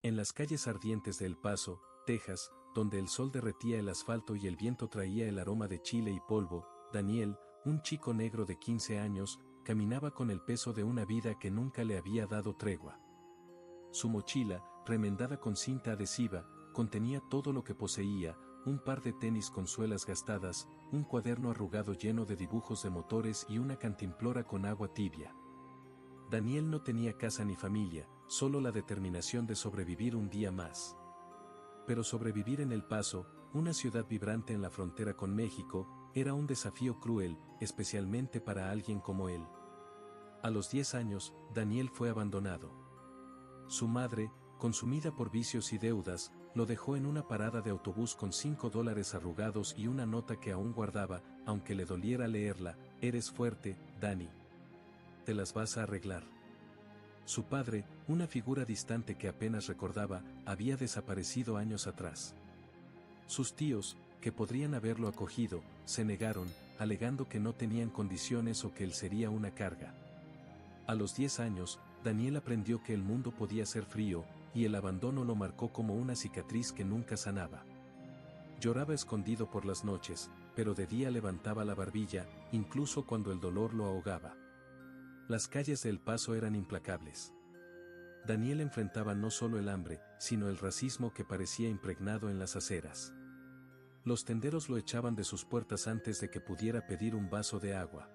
En las calles ardientes de El Paso, Texas, donde el sol derretía el asfalto y el viento traía el aroma de chile y polvo, Daniel, un chico negro de 15 años, caminaba con el peso de una vida que nunca le había dado tregua. Su mochila, remendada con cinta adhesiva, contenía todo lo que poseía: un par de tenis con suelas gastadas, un cuaderno arrugado lleno de dibujos de motores y una cantimplora con agua tibia. Daniel no tenía casa ni familia, solo la determinación de sobrevivir un día más. Pero sobrevivir en El Paso, una ciudad vibrante en la frontera con México, era un desafío cruel, especialmente para alguien como él. A los 10 años, Daniel fue abandonado. Su madre, consumida por vicios y deudas, lo dejó en una parada de autobús con $5 arrugados y una nota que aún guardaba, aunque le doliera leerla: «Eres fuerte, Dani. Te las vas a arreglar». Su padre, una figura distante que apenas recordaba, había desaparecido años atrás. Sus tíos, que podrían haberlo acogido, se negaron, alegando que no tenían condiciones o que él sería una carga. A los 10 años, Daniel aprendió que el mundo podía ser frío, y el abandono lo marcó como una cicatriz que nunca sanaba. Lloraba escondido por las noches, pero de día levantaba la barbilla, incluso cuando el dolor lo ahogaba. Las calles de El Paso eran implacables. Daniel enfrentaba no solo el hambre, sino el racismo que parecía impregnado en las aceras. Los tenderos lo echaban de sus puertas antes de que pudiera pedir un vaso de agua.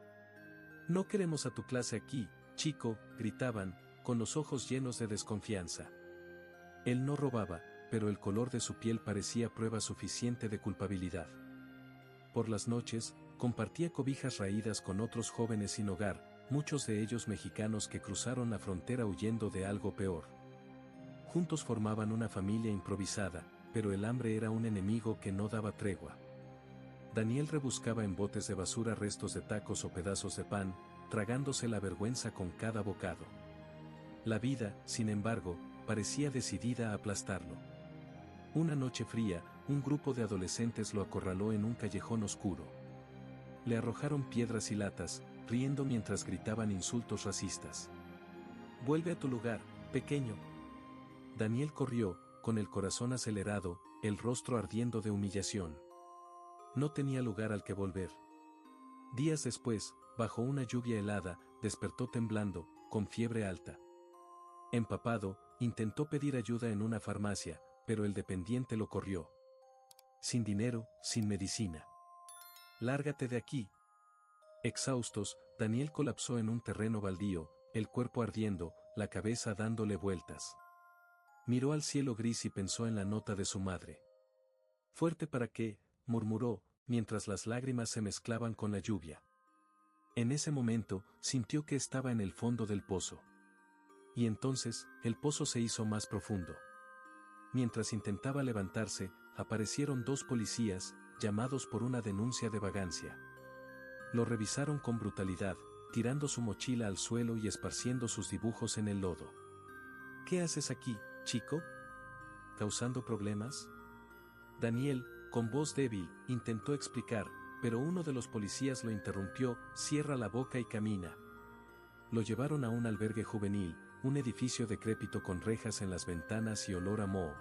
«No queremos a tu clase aquí, chico», gritaban, con los ojos llenos de desconfianza. Él no robaba, pero el color de su piel parecía prueba suficiente de culpabilidad. Por las noches, compartía cobijas raídas con otros jóvenes sin hogar, muchos de ellos mexicanos que cruzaron la frontera huyendo de algo peor. Juntos formaban una familia improvisada, pero el hambre era un enemigo que no daba tregua. Daniel rebuscaba en botes de basura restos de tacos o pedazos de pan, tragándose la vergüenza con cada bocado. La vida, sin embargo, parecía decidida a aplastarlo. Una noche fría, un grupo de adolescentes lo acorraló en un callejón oscuro. Le arrojaron piedras y latas, riendo mientras gritaban insultos racistas. «Vuelve a tu lugar, pequeño». Daniel corrió, con el corazón acelerado, el rostro ardiendo de humillación. No tenía lugar al que volver. Días después, bajo una lluvia helada, despertó temblando, con fiebre alta. Empapado, intentó pedir ayuda en una farmacia, pero el dependiente lo corrió. «Sin dinero, sin medicina. Lárgate de aquí». Exhaustos, Daniel colapsó en un terreno baldío, el cuerpo ardiendo, la cabeza dándole vueltas. Miró al cielo gris y pensó en la nota de su madre. «¿Fuerte para qué?», murmuró, mientras las lágrimas se mezclaban con la lluvia. En ese momento, sintió que estaba en el fondo del pozo. Y entonces, el pozo se hizo más profundo. Mientras intentaba levantarse, aparecieron 2 policías, llamados por una denuncia de vagancia. Lo revisaron con brutalidad, tirando su mochila al suelo y esparciendo sus dibujos en el lodo. «¿Qué haces aquí, chico? ¿Causando problemas?». Daniel, con voz débil, intentó explicar, pero uno de los policías lo interrumpió: «Cierra la boca y camina». Lo llevaron a un albergue juvenil, un edificio decrépito con rejas en las ventanas y olor a moho.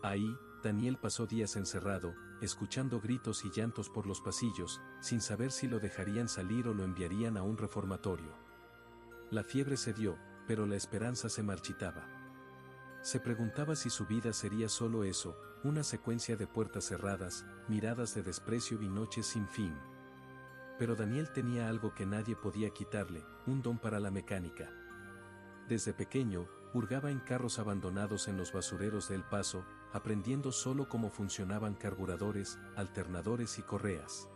Ahí, Daniel pasó días encerrado, escuchando gritos y llantos por los pasillos, sin saber si lo dejarían salir o lo enviarían a un reformatorio. La fiebre cedió, pero la esperanza se marchitaba. Se preguntaba si su vida sería solo eso, una secuencia de puertas cerradas, miradas de desprecio y noches sin fin. Pero Daniel tenía algo que nadie podía quitarle: un don para la mecánica. Desde pequeño, hurgaba en carros abandonados en los basureros de El Paso, aprendiendo solo cómo funcionaban carburadores, alternadores y correas.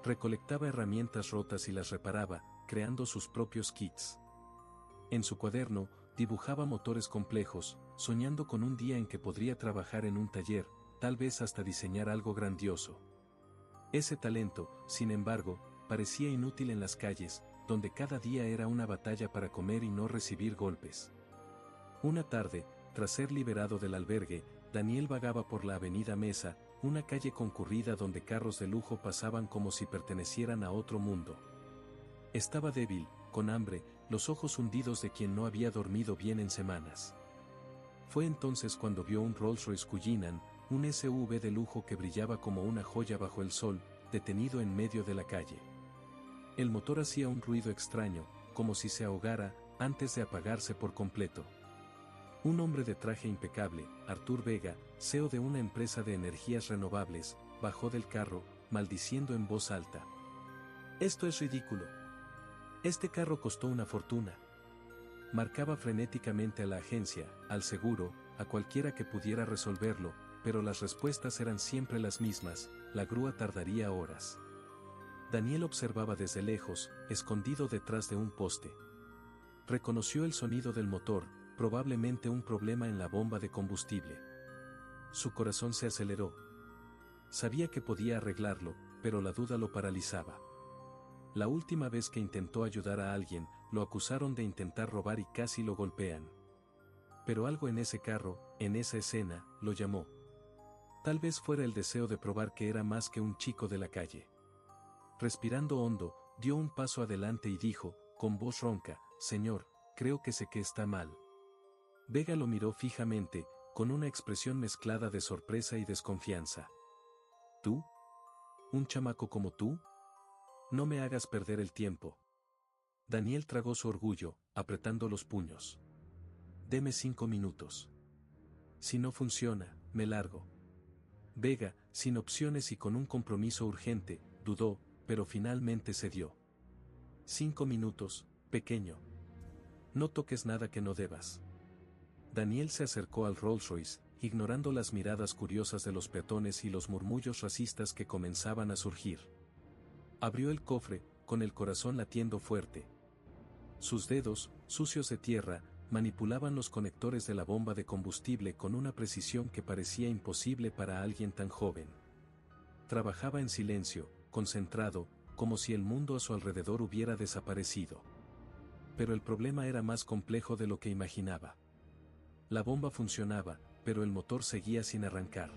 Recolectaba herramientas rotas y las reparaba, creando sus propios kits. En su cuaderno, dibujaba motores complejos, soñando con un día en que podría trabajar en un taller, tal vez hasta diseñar algo grandioso. Ese talento, sin embargo, parecía inútil en las calles, donde cada día era una batalla para comer y no recibir golpes. Una tarde, tras ser liberado del albergue, Daniel vagaba por la avenida Mesa, una calle concurrida donde carros de lujo pasaban como si pertenecieran a otro mundo. Estaba débil, con hambre, los ojos hundidos de quien no había dormido bien en semanas. Fue entonces cuando vio un Rolls-Royce Cullinan, un SUV de lujo que brillaba como una joya bajo el sol, detenido en medio de la calle. El motor hacía un ruido extraño, como si se ahogara, antes de apagarse por completo. Un hombre de traje impecable, Artur Vega, CEO de una empresa de energías renovables, bajó del carro, maldiciendo en voz alta. «Esto es ridículo. Este carro costó una fortuna». Marcaba frenéticamente a la agencia, al seguro, a cualquiera que pudiera resolverlo, pero las respuestas eran siempre las mismas: la grúa tardaría horas. Daniel observaba desde lejos, escondido detrás de un poste. Reconoció el sonido del motor, probablemente un problema en la bomba de combustible. Su corazón se aceleró. Sabía que podía arreglarlo, pero la duda lo paralizaba. La última vez que intentó ayudar a alguien, lo acusaron de intentar robar y casi lo golpean. Pero algo en ese carro, en esa escena, lo llamó. Tal vez fuera el deseo de probar que era más que un chico de la calle. Respirando hondo, dio un paso adelante y dijo, con voz ronca: «Señor, creo que sé que está mal». Vega lo miró fijamente, con una expresión mezclada de sorpresa y desconfianza. «¿Tú? ¿Un chamaco como tú? No me hagas perder el tiempo». Daniel tragó su orgullo, apretando los puños. «Deme 5 minutos. Si no funciona, me largo». Vega, sin opciones y con un compromiso urgente, dudó, pero finalmente cedió. «5 minutos, pequeño. No toques nada que no debas». Daniel se acercó al Rolls-Royce, ignorando las miradas curiosas de los peatones y los murmullos racistas que comenzaban a surgir. Abrió el cofre, con el corazón latiendo fuerte. Sus dedos, sucios de tierra, manipulaban los conectores de la bomba de combustible con una precisión que parecía imposible para alguien tan joven. Trabajaba en silencio, concentrado, como si el mundo a su alrededor hubiera desaparecido. Pero el problema era más complejo de lo que imaginaba. La bomba funcionaba, pero el motor seguía sin arrancar.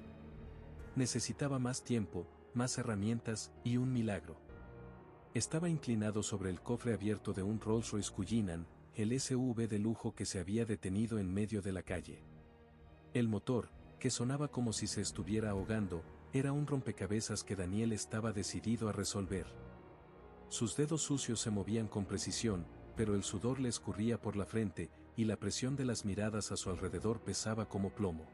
Necesitaba más tiempo, más herramientas y un milagro. Estaba inclinado sobre el cofre abierto de un Rolls-Royce Cullinan, el SUV de lujo que se había detenido en medio de la calle. El motor, que sonaba como si se estuviera ahogando, era un rompecabezas que Daniel estaba decidido a resolver. Sus dedos sucios se movían con precisión, pero el sudor le escurría por la frente, y la presión de las miradas a su alrededor pesaba como plomo.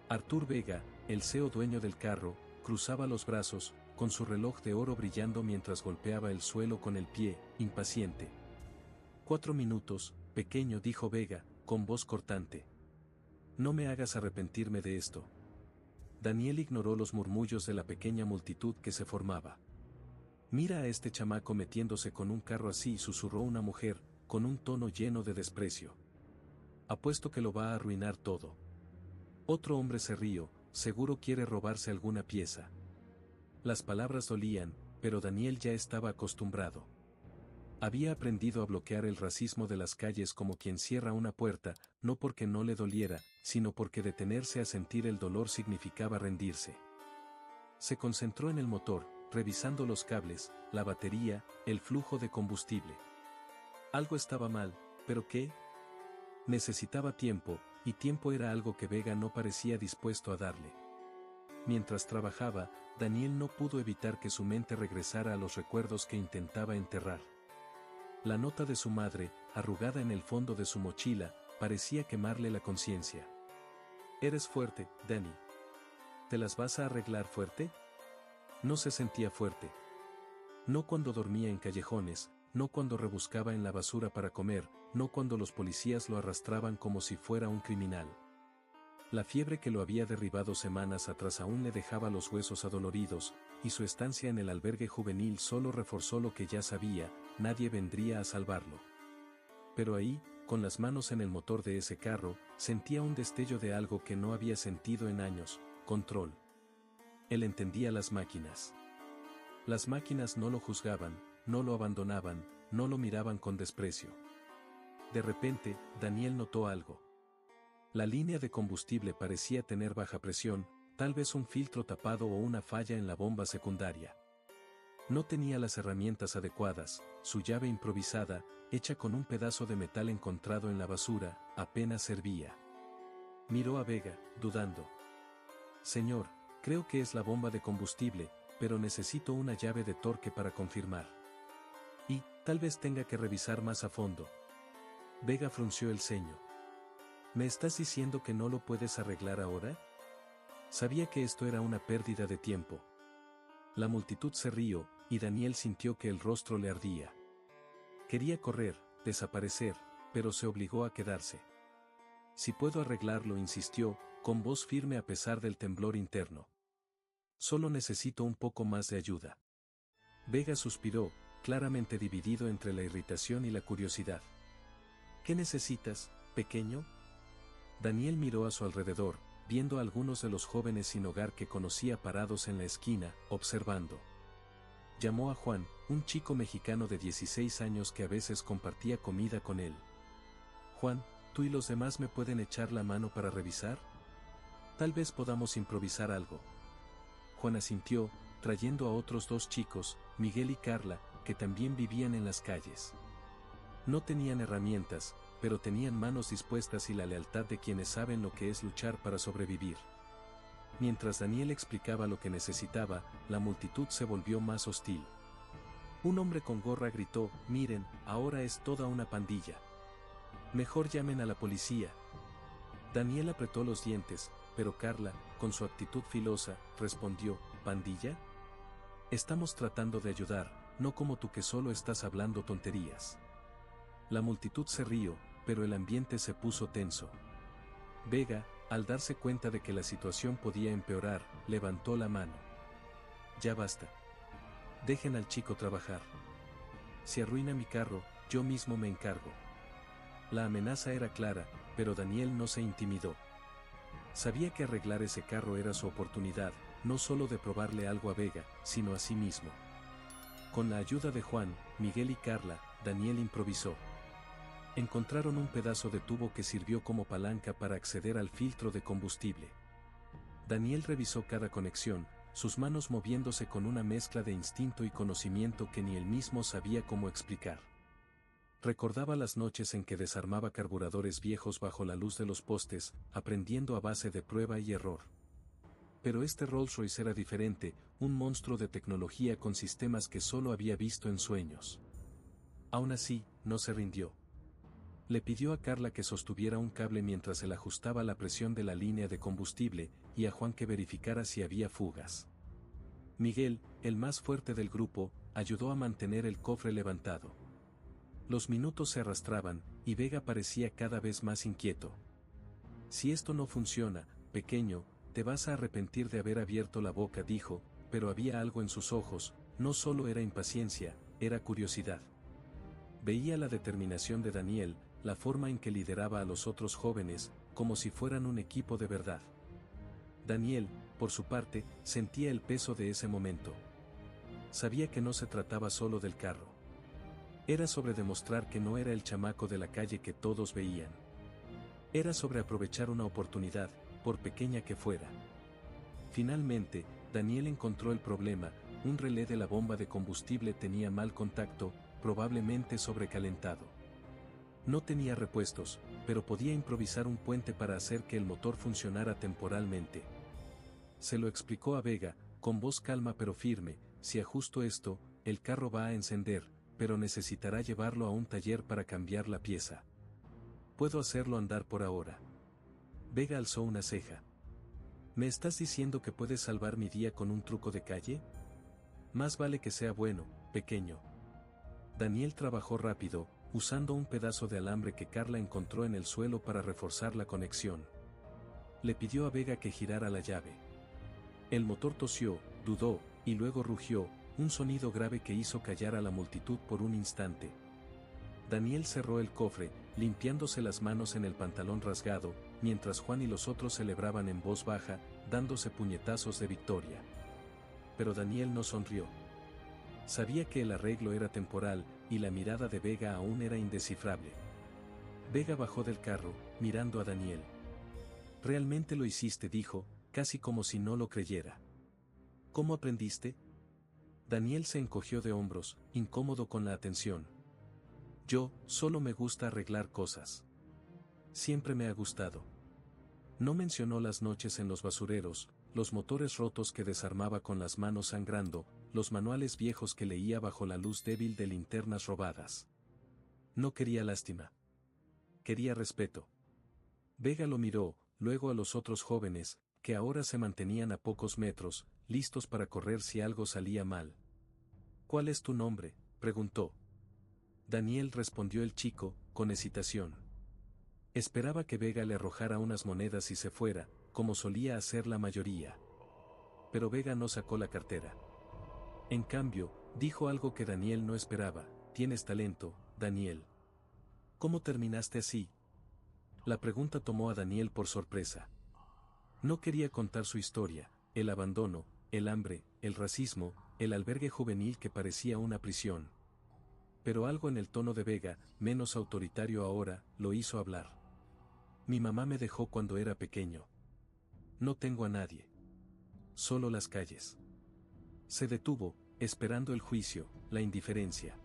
Artur Vega, el CEO dueño del carro, cruzaba los brazos, con su reloj de oro brillando mientras golpeaba el suelo con el pie, impaciente. «4 minutos, pequeño», dijo Vega, con voz cortante. «No me hagas arrepentirme de esto». Daniel ignoró los murmullos de la pequeña multitud que se formaba. «Mira a este chamaco metiéndose con un carro así», susurró una mujer, con un tono lleno de desprecio. «Apuesto que lo va a arruinar todo». Otro hombre se rió: «Seguro quiere robarse alguna pieza». Las palabras dolían, pero Daniel ya estaba acostumbrado. Había aprendido a bloquear el racismo de las calles como quien cierra una puerta, no porque no le doliera, sino porque detenerse a sentir el dolor significaba rendirse. Se concentró en el motor, revisando los cables, la batería, el flujo de combustible. Algo estaba mal, ¿pero qué? Necesitaba tiempo, y tiempo era algo que Vega no parecía dispuesto a darle. Mientras trabajaba, Daniel no pudo evitar que su mente regresara a los recuerdos que intentaba enterrar. La nota de su madre, arrugada en el fondo de su mochila, parecía quemarle la conciencia. «Eres fuerte, Danny. ¿Te las vas a arreglar fuerte?». No se sentía fuerte. No cuando dormía en callejones, no cuando rebuscaba en la basura para comer, no cuando los policías lo arrastraban como si fuera un criminal. La fiebre que lo había derribado semanas atrás aún le dejaba los huesos adoloridos, y su estancia en el albergue juvenil solo reforzó lo que ya sabía: nadie vendría a salvarlo. Pero ahí, con las manos en el motor de ese carro, sentía un destello de algo que no había sentido en años: control. Él entendía las máquinas. Las máquinas no lo juzgaban, no lo abandonaban, no lo miraban con desprecio. De repente, Daniel notó algo. La línea de combustible parecía tener baja presión, tal vez un filtro tapado o una falla en la bomba secundaria. No tenía las herramientas adecuadas, su llave improvisada, hecha con un pedazo de metal encontrado en la basura, apenas servía. Miró a Vega, dudando. Señor, creo que es la bomba de combustible, pero necesito una llave de torque para confirmar. Y, tal vez tenga que revisar más a fondo. Vega frunció el ceño. ¿Me estás diciendo que no lo puedes arreglar ahora? Sabía que esto era una pérdida de tiempo. La multitud se rió, y Daniel sintió que el rostro le ardía. Quería correr, desaparecer, pero se obligó a quedarse. Si puedo arreglarlo, insistió, con voz firme a pesar del temblor interno. Solo necesito un poco más de ayuda. Vega suspiró, claramente dividido entre la irritación y la curiosidad. ¿Qué necesitas, pequeño? Daniel miró a su alrededor, viendo a algunos de los jóvenes sin hogar que conocía parados en la esquina, observando. Llamó a Juan, un chico mexicano de 16 años que a veces compartía comida con él. Juan, ¿tú y los demás me pueden echar la mano para revisar? Tal vez podamos improvisar algo. Juan asintió, trayendo a otros dos chicos, Miguel y Carla, que también vivían en las calles. No tenían herramientas, pero tenían manos dispuestas y la lealtad de quienes saben lo que es luchar para sobrevivir. Mientras Daniel explicaba lo que necesitaba, la multitud se volvió más hostil. Un hombre con gorra gritó, miren, ahora es toda una pandilla. Mejor llamen a la policía. Daniel apretó los dientes, pero Carla, con su actitud filosa, respondió, ¿pandilla? Estamos tratando de ayudar, no como tú que solo estás hablando tonterías. La multitud se rió, pero el ambiente se puso tenso. Vega, al darse cuenta de que la situación podía empeorar, levantó la mano. Ya basta. Dejen al chico trabajar. Si arruina mi carro, yo mismo me encargo. La amenaza era clara, pero Daniel no se intimidó. Sabía que arreglar ese carro era su oportunidad, no solo de probarle algo a Vega, sino a sí mismo. Con la ayuda de Juan, Miguel y Carla, Daniel improvisó. Encontraron un pedazo de tubo que sirvió como palanca para acceder al filtro de combustible. Daniel revisó cada conexión, sus manos moviéndose con una mezcla de instinto y conocimiento que ni él mismo sabía cómo explicar. Recordaba las noches en que desarmaba carburadores viejos bajo la luz de los postes, aprendiendo a base de prueba y error. Pero este Rolls-Royce era diferente, un monstruo de tecnología con sistemas que solo había visto en sueños. Aún así, no se rindió. Le pidió a Carla que sostuviera un cable mientras él ajustaba la presión de la línea de combustible, y a Juan que verificara si había fugas. Miguel, el más fuerte del grupo, ayudó a mantener el cofre levantado. Los minutos se arrastraban, y Vega parecía cada vez más inquieto. Si esto no funciona, pequeño, te vas a arrepentir de haber abierto la boca, dijo, pero había algo en sus ojos, no solo era impaciencia, era curiosidad. Veía la determinación de Daniel, la forma en que lideraba a los otros jóvenes, como si fueran un equipo de verdad. Daniel, por su parte, sentía el peso de ese momento. Sabía que no se trataba solo del carro. Era sobre demostrar que no era el chamaco de la calle que todos veían. Era sobre aprovechar una oportunidad, por pequeña que fuera. Finalmente, Daniel encontró el problema, un relé de la bomba de combustible tenía mal contacto, probablemente sobrecalentado. No tenía repuestos, pero podía improvisar un puente para hacer que el motor funcionara temporalmente. Se lo explicó a Vega, con voz calma pero firme, si ajusto esto, el carro va a encender, pero necesitará llevarlo a un taller para cambiar la pieza. Puedo hacerlo andar por ahora. Vega alzó una ceja. ¿Me estás diciendo que puedes salvar mi día con un truco de calle? Más vale que sea bueno, pequeño. Daniel trabajó rápido, usando un pedazo de alambre que Carla encontró en el suelo para reforzar la conexión. Le pidió a Vega que girara la llave. El motor tosió, dudó, y luego rugió, un sonido grave que hizo callar a la multitud por un instante. Daniel cerró el cofre, limpiándose las manos en el pantalón rasgado, mientras Juan y los otros celebraban en voz baja, dándose puñetazos de victoria. Pero Daniel no sonrió. Sabía que el arreglo era temporal, y la mirada de Vega aún era indescifrable. Vega bajó del carro, mirando a Daniel. «Realmente lo hiciste», dijo, casi como si no lo creyera. «¿Cómo aprendiste?» Daniel se encogió de hombros, incómodo con la atención. «Yo, solo me gusta arreglar cosas. Siempre me ha gustado. No mencionó las noches en los basureros, los motores rotos que desarmaba con las manos sangrando, los manuales viejos que leía bajo la luz débil de linternas robadas. No quería lástima. Quería respeto. Vega lo miró, luego a los otros jóvenes, que ahora se mantenían a pocos metros, listos para correr si algo salía mal. ¿Cuál es tu nombre?, preguntó. Daniel, respondió el chico, con hesitación. Esperaba que Vega le arrojara unas monedas y se fuera, como solía hacer la mayoría. Pero Vega no sacó la cartera. En cambio, dijo algo que Daniel no esperaba: tienes talento, Daniel. ¿Cómo terminaste así? La pregunta tomó a Daniel por sorpresa. No quería contar su historia, el abandono, el hambre, el racismo, el albergue juvenil que parecía una prisión. Pero algo en el tono de Vega, menos autoritario ahora, lo hizo hablar. Mi mamá me dejó cuando era pequeño. No tengo a nadie. Solo las calles. Se detuvo, esperando el juicio, la indiferencia.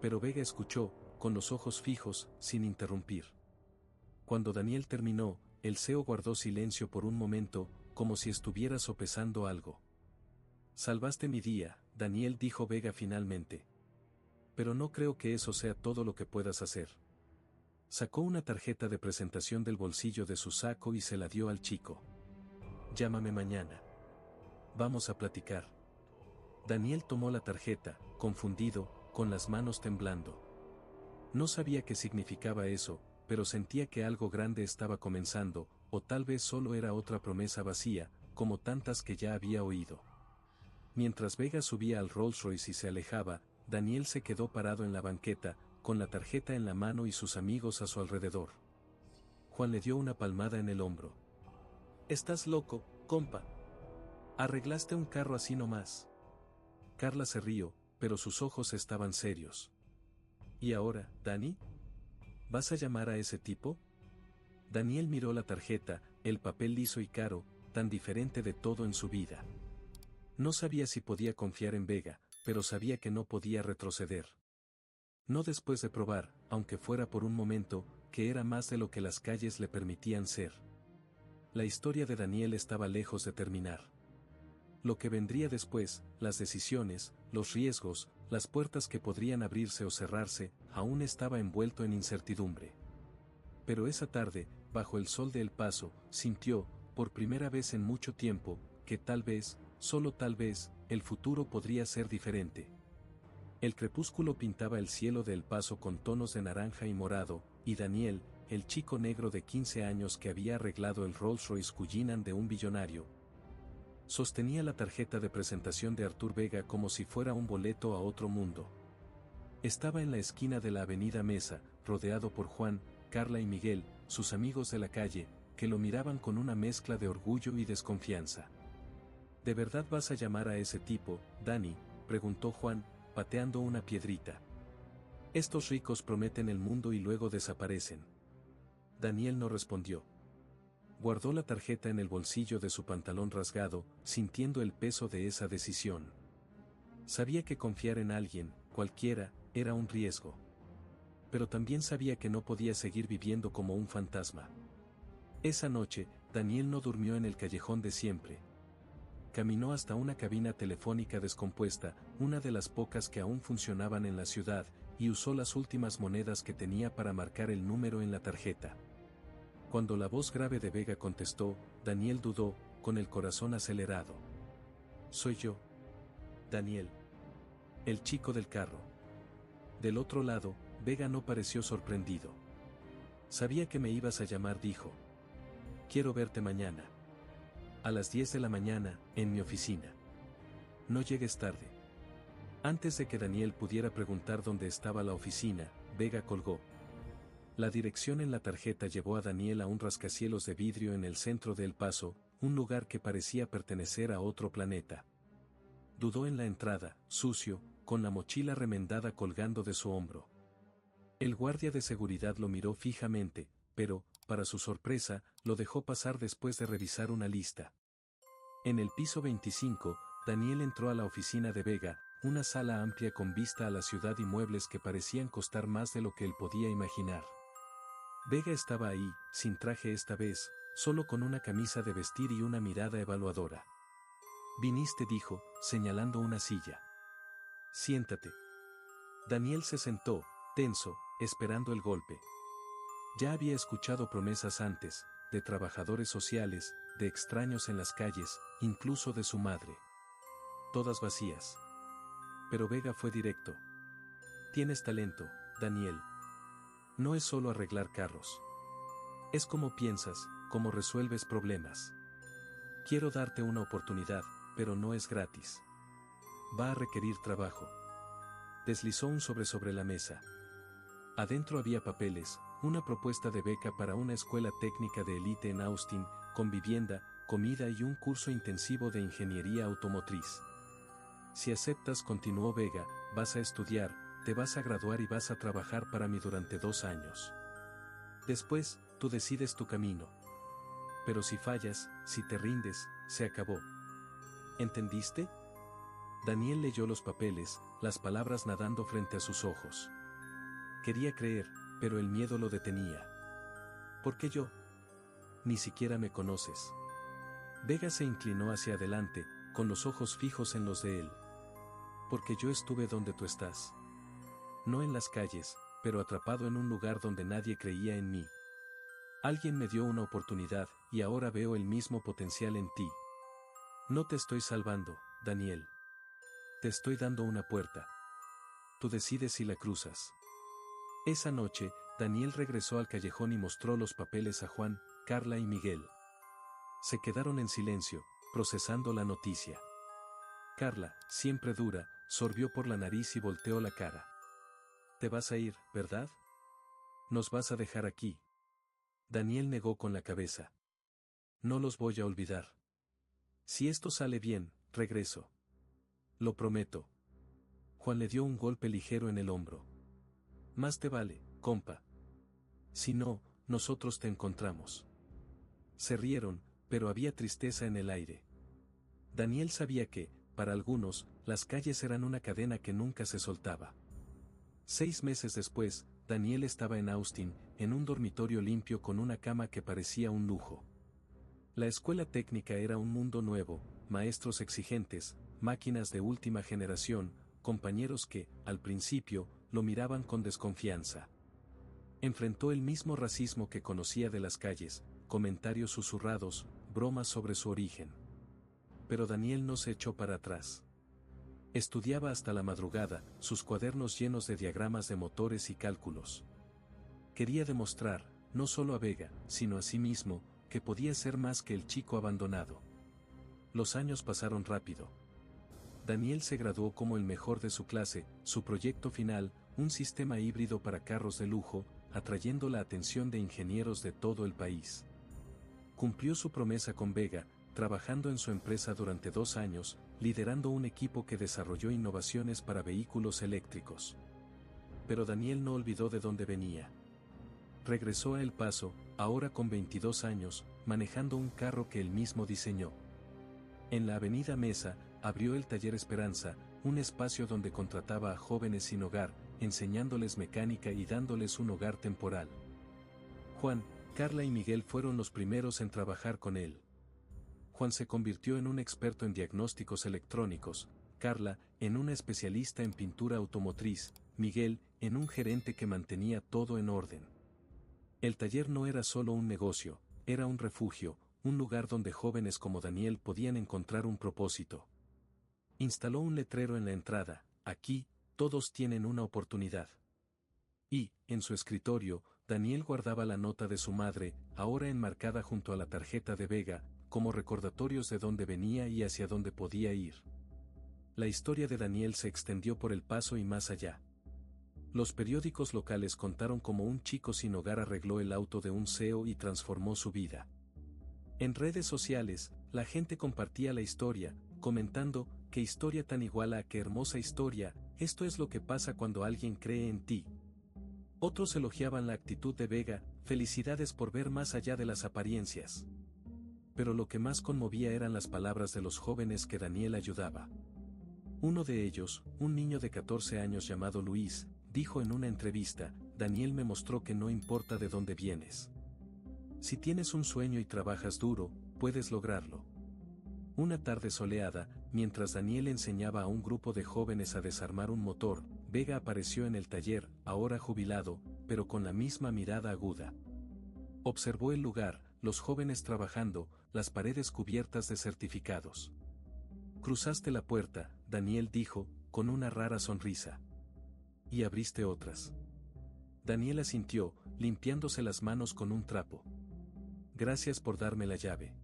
Pero Vega escuchó, con los ojos fijos, sin interrumpir. Cuando Daniel terminó, el CEO guardó silencio por un momento, como si estuviera sopesando algo. Salvaste mi día, Daniel, dijo Vega finalmente. Pero no creo que eso sea todo lo que puedas hacer. Sacó una tarjeta de presentación del bolsillo de su saco y se la dio al chico. Llámame mañana. Vamos a platicar. Daniel tomó la tarjeta, confundido, con las manos temblando. No sabía qué significaba eso, pero sentía que algo grande estaba comenzando, o tal vez solo era otra promesa vacía, como tantas que ya había oído. Mientras Vega subía al Rolls Royce y se alejaba, Daniel se quedó parado en la banqueta, con la tarjeta en la mano y sus amigos a su alrededor. Juan le dio una palmada en el hombro. «Estás loco, compa. Arreglaste un carro así nomás». Carla se rió, pero sus ojos estaban serios. «¿Y ahora, Dani? ¿Vas a llamar a ese tipo?» Daniel miró la tarjeta, el papel liso y caro, tan diferente de todo en su vida. No sabía si podía confiar en Vega, pero sabía que no podía retroceder. No después de probar, aunque fuera por un momento, que era más de lo que las calles le permitían ser. La historia de Daniel estaba lejos de terminar. Lo que vendría después, las decisiones, los riesgos, las puertas que podrían abrirse o cerrarse, aún estaba envuelto en incertidumbre. Pero esa tarde, bajo el sol de El Paso, sintió, por primera vez en mucho tiempo, que tal vez, solo tal vez, el futuro podría ser diferente. El crepúsculo pintaba el cielo de El Paso con tonos de naranja y morado, y Daniel, el chico negro de 15 años que había arreglado el Rolls Royce Cullinan de un billonario, sostenía la tarjeta de presentación de Artur Vega como si fuera un boleto a otro mundo. Estaba en la esquina de la avenida Mesa, rodeado por Juan, Carla y Miguel, sus amigos de la calle, que lo miraban con una mezcla de orgullo y desconfianza. ¿De verdad vas a llamar a ese tipo, Dani?, preguntó Juan, pateando una piedrita. Estos ricos prometen el mundo y luego desaparecen. Daniel no respondió. Guardó la tarjeta en el bolsillo de su pantalón rasgado, sintiendo el peso de esa decisión. Sabía que confiar en alguien, cualquiera, era un riesgo. Pero también sabía que no podía seguir viviendo como un fantasma. Esa noche, Daniel no durmió en el callejón de siempre. Caminó hasta una cabina telefónica descompuesta, una de las pocas que aún funcionaban en la ciudad, y usó las últimas monedas que tenía para marcar el número en la tarjeta. Cuando la voz grave de Vega contestó, Daniel dudó, con el corazón acelerado. «Soy yo. Daniel. El chico del carro». Del otro lado, Vega no pareció sorprendido. «Sabía que me ibas a llamar», dijo. «Quiero verte mañana. A las 10 de la mañana, en mi oficina. No llegues tarde». Antes de que Daniel pudiera preguntar dónde estaba la oficina, Vega colgó. La dirección en la tarjeta llevó a Daniel a un rascacielos de vidrio en el centro de El Paso, un lugar que parecía pertenecer a otro planeta. Dudó en la entrada, sucio, con la mochila remendada colgando de su hombro. El guardia de seguridad lo miró fijamente, pero, para su sorpresa, lo dejó pasar después de revisar una lista. En el piso 25, Daniel entró a la oficina de Vega, una sala amplia con vista a la ciudad y muebles que parecían costar más de lo que él podía imaginar. Vega estaba ahí, sin traje esta vez, solo con una camisa de vestir y una mirada evaluadora. Viniste, dijo, señalando una silla. Siéntate. Daniel se sentó, tenso, esperando el golpe. Ya había escuchado promesas antes, de trabajadores sociales, de extraños en las calles, incluso de su madre. Todas vacías. Pero Vega fue directo. Tienes talento, Daniel. No es solo arreglar carros. Es como piensas, cómo resuelves problemas. Quiero darte una oportunidad, pero no es gratis. Va a requerir trabajo. Deslizó un sobre la mesa. Adentro había papeles, una propuesta de beca para una escuela técnica de élite en Austin, con vivienda, comida y un curso intensivo de ingeniería automotriz. Si aceptas, continuó Vega, vas a estudiar, te vas a graduar y vas a trabajar para mí durante 2 años. Después, tú decides tu camino. Pero si fallas, si te rindes, se acabó. ¿Entendiste? Daniel leyó los papeles, las palabras nadando frente a sus ojos. Quería creer, pero el miedo lo detenía. ¿Por qué yo? Ni siquiera me conoces. Vega se inclinó hacia adelante, con los ojos fijos en los de él. Porque yo estuve donde tú estás. No en las calles, pero atrapado en un lugar donde nadie creía en mí. Alguien me dio una oportunidad, y ahora veo el mismo potencial en ti. No te estoy salvando, Daniel. Te estoy dando una puerta. Tú decides si la cruzas. Esa noche, Daniel regresó al callejón y mostró los papeles a Juan, Carla y Miguel. Se quedaron en silencio, procesando la noticia. Carla, siempre dura, sorbió por la nariz y volteó la cara. Te vas a ir, ¿verdad? Nos vas a dejar aquí. Daniel negó con la cabeza. No los voy a olvidar. Si esto sale bien, regreso. Lo prometo. Juan le dio un golpe ligero en el hombro. Más te vale, compa. Si no, nosotros te encontramos. Se rieron, pero había tristeza en el aire. Daniel sabía que, para algunos, las calles eran una cadena que nunca se soltaba. 6 meses después, Daniel estaba en Austin, en un dormitorio limpio con una cama que parecía un lujo. La escuela técnica era un mundo nuevo, maestros exigentes, máquinas de última generación, compañeros que, al principio, lo miraban con desconfianza. Enfrentó el mismo racismo que conocía de las calles, comentarios susurrados, bromas sobre su origen. Pero Daniel no se echó para atrás. Estudiaba hasta la madrugada, sus cuadernos llenos de diagramas de motores y cálculos. Quería demostrar, no solo a Vega, sino a sí mismo, que podía ser más que el chico abandonado. Los años pasaron rápido. Daniel se graduó como el mejor de su clase, su proyecto final, un sistema híbrido para carros de lujo, atrayendo la atención de ingenieros de todo el país. Cumplió su promesa con Vega, trabajando en su empresa durante 2 años, liderando un equipo que desarrolló innovaciones para vehículos eléctricos. Pero Daniel no olvidó de dónde venía. Regresó a El Paso, ahora con 22 años, manejando un carro que él mismo diseñó. En la avenida Mesa, abrió el taller Esperanza, un espacio donde contrataba a jóvenes sin hogar, enseñándoles mecánica y dándoles un hogar temporal. Juan, Carla y Miguel fueron los primeros en trabajar con él. Juan se convirtió en un experto en diagnósticos electrónicos, Carla, en una especialista en pintura automotriz, Miguel, en un gerente que mantenía todo en orden. El taller no era solo un negocio, era un refugio, un lugar donde jóvenes como Daniel podían encontrar un propósito. Instaló un letrero en la entrada, aquí, todos tienen una oportunidad. Y, en su escritorio, Daniel guardaba la nota de su madre, ahora enmarcada junto a la tarjeta de Vega, como recordatorios de dónde venía y hacia dónde podía ir. La historia de Daniel se extendió por El Paso y más allá. Los periódicos locales contaron cómo un chico sin hogar arregló el auto de un CEO y transformó su vida. En redes sociales, la gente compartía la historia, comentando, qué historia tan igual a qué hermosa historia, esto es lo que pasa cuando alguien cree en ti. Otros elogiaban la actitud de Vega, felicidades por ver más allá de las apariencias. Pero lo que más conmovía eran las palabras de los jóvenes que Daniel ayudaba. Uno de ellos, un niño de 14 años llamado Luis, dijo en una entrevista, Daniel me mostró que no importa de dónde vienes. Si tienes un sueño y trabajas duro, puedes lograrlo. Una tarde soleada, mientras Daniel enseñaba a un grupo de jóvenes a desarmar un motor, Vega apareció en el taller, ahora jubilado, pero con la misma mirada aguda. Observó el lugar, los jóvenes trabajando, las paredes cubiertas de certificados. Cruzaste la puerta, Daniel dijo, con una rara sonrisa. Y abriste otras. Daniel asintió, limpiándose las manos con un trapo. Gracias por darme la llave.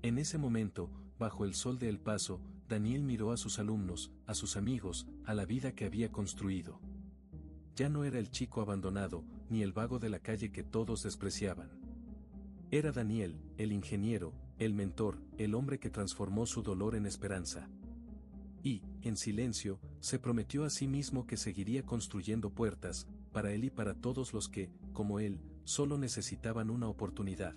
En ese momento, bajo el sol de El Paso, Daniel miró a sus alumnos, a sus amigos, a la vida que había construido. Ya no era el chico abandonado, ni el vago de la calle que todos despreciaban. Era Daniel, el ingeniero, el mentor, el hombre que transformó su dolor en esperanza. Y, en silencio, se prometió a sí mismo que seguiría construyendo puertas, para él y para todos los que, como él, solo necesitaban una oportunidad.